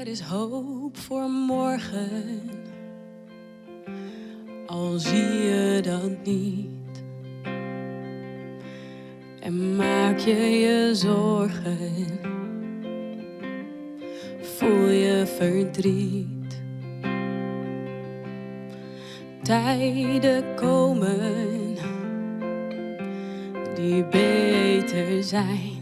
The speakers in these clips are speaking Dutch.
Er is hoop voor morgen, al zie je dat niet. En maak je je zorgen, voel je verdriet. Tijden komen die beter zijn,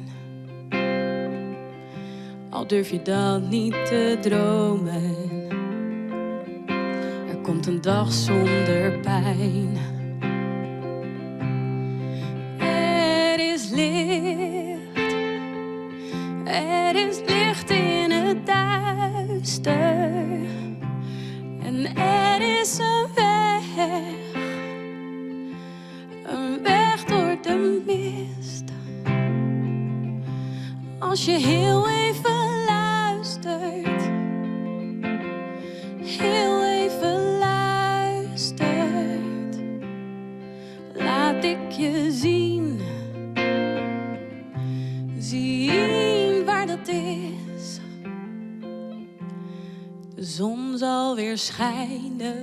al durf je dat niet te dromen. Er komt een dag zonder pijn. Er is licht, er is licht in het duister. En er is een weg door de mist. Als je heel even luistert, heel even luistert, laat ik je zien waar dat is. De zon zal weer schijnen,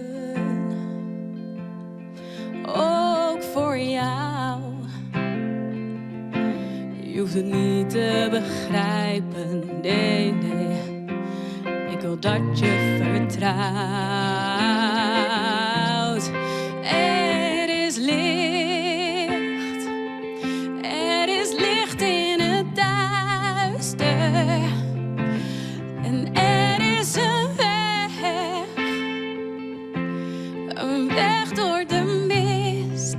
ook voor jou. Je hoeft het niet te begrijpen, nee, nee. Ik wil dat je vertrouwt. Er is licht, er is licht in het duister. En er is een weg door de mist.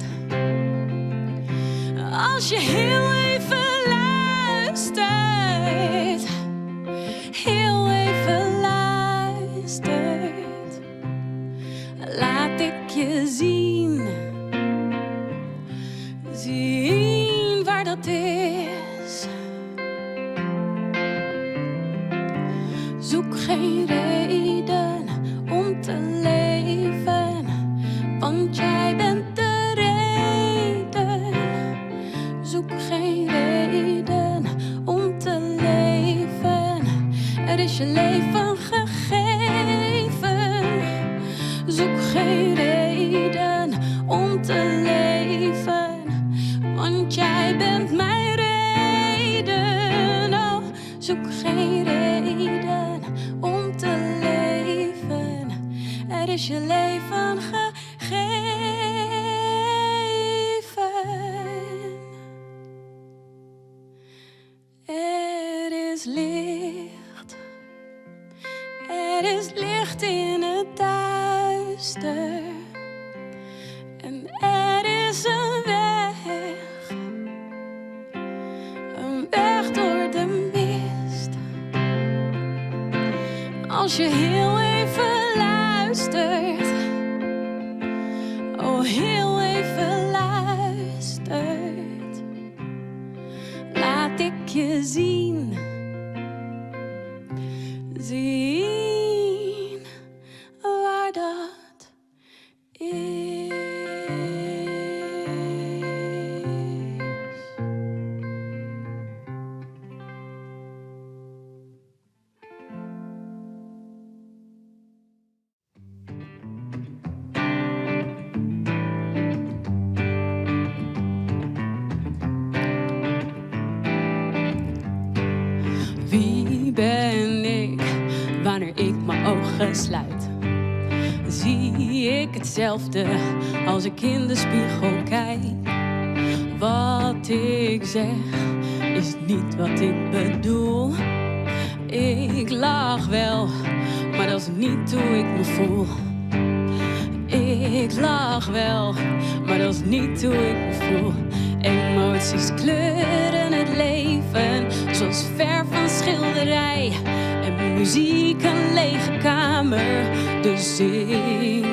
Als je heel even luistert, heel even luistert, laat ik je zien waar dat is. Zoek geen reden om te leven, want jij bent de reden. Zoek geen reden om te leven, er is je leven gegeven. Zoek geen reden om te leven, want jij bent mijn reden. Oh, zoek geen reden om te leven, er is je leven gegeven. Er is licht, er is licht in het duister. En er is een weg door de mist. Als je heel even luistert, oh heel even luistert, laat ik je zien waar dat is. Wie ben ik wanneer ik mijn ogen sluit? Zie ik hetzelfde als ik in de spiegel kijk? Wat ik zeg is niet wat ik bedoel. Ik lach wel, maar dat is niet hoe ik me voel. Ik lach wel, maar dat is niet hoe ik me voel. Emoties kleuren het leven, zoals verf van schilderij. En muziek een lege kamer, dus zing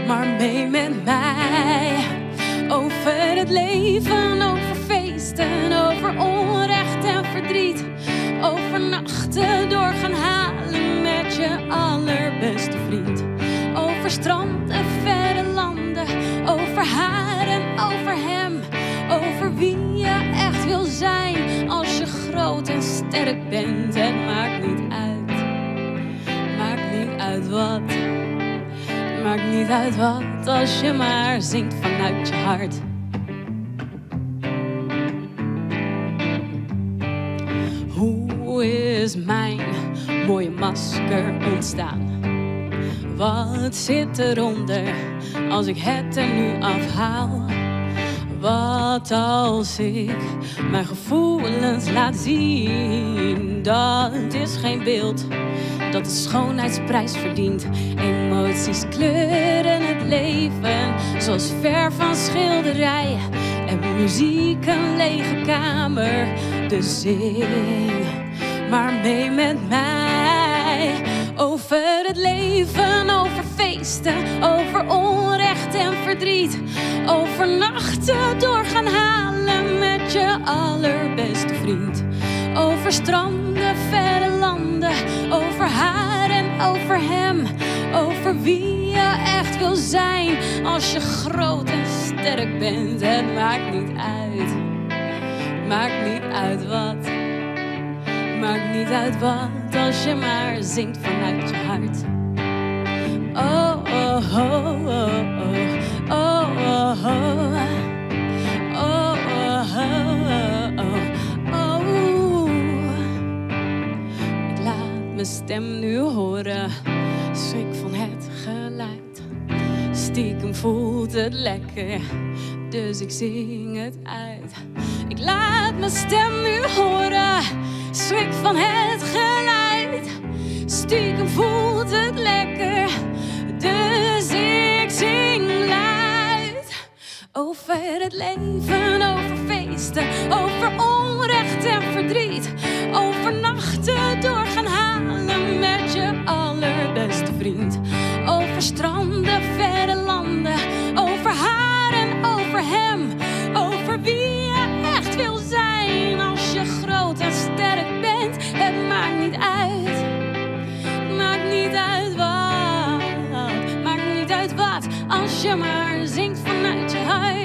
maar mee met mij. Over het leven, over feesten, over onrecht en verdriet. Over nachten door gaan halen met je allerbeste vriend. Over strand en verre landen, over haar en over hem. Over wie je echt wil zijn als je groot en sterk bent, het maakt niet uit. niet uit wat als je maar zingt vanuit je hart. Hoe is mijn mooie masker ontstaan? Wat zit eronder als ik het er nu afhaal? Wat als ik mijn gevoelens laat zien? Dat is geen beeld dat de schoonheidsprijs verdient. Emoties kleuren het leven zoals verf van schilderij. En muziek een lege kamer, dus zing maar mee met mij. Over het leven, over feesten, over onrecht en verdriet. Over nachten door gaan halen met je allerbeste vriend. Over stranden, verre landen, over haar en over hem. Over wie je echt wil zijn als je groot en sterk bent. Het maakt niet uit, maakt niet uit wat. Maakt niet uit wat als je maar zingt vanuit je hart. Oh, oh, oh, oh, oh, oh, oh, oh. Oh, oh, oh, oh, oh. Ik laat mijn stem nu horen, schrik van het geluid. Stiekem voelt het lekker, dus ik zing het uit. Ik laat mijn stem nu horen, schrik van het geluid. Stiekem voelt het lekker, dus ik zing luid. Over het leven, over feesten, over onrecht en verdriet. Over nachten door gaan halen met je allerbeste vriend. Over stranden, verre landen, over haar en over hem. Over wie je echt wil zijn als je groot en sterk bent. Het maakt niet uit, maakt niet uit wat. Maakt niet uit wat als je maar zingt vanuit je hart.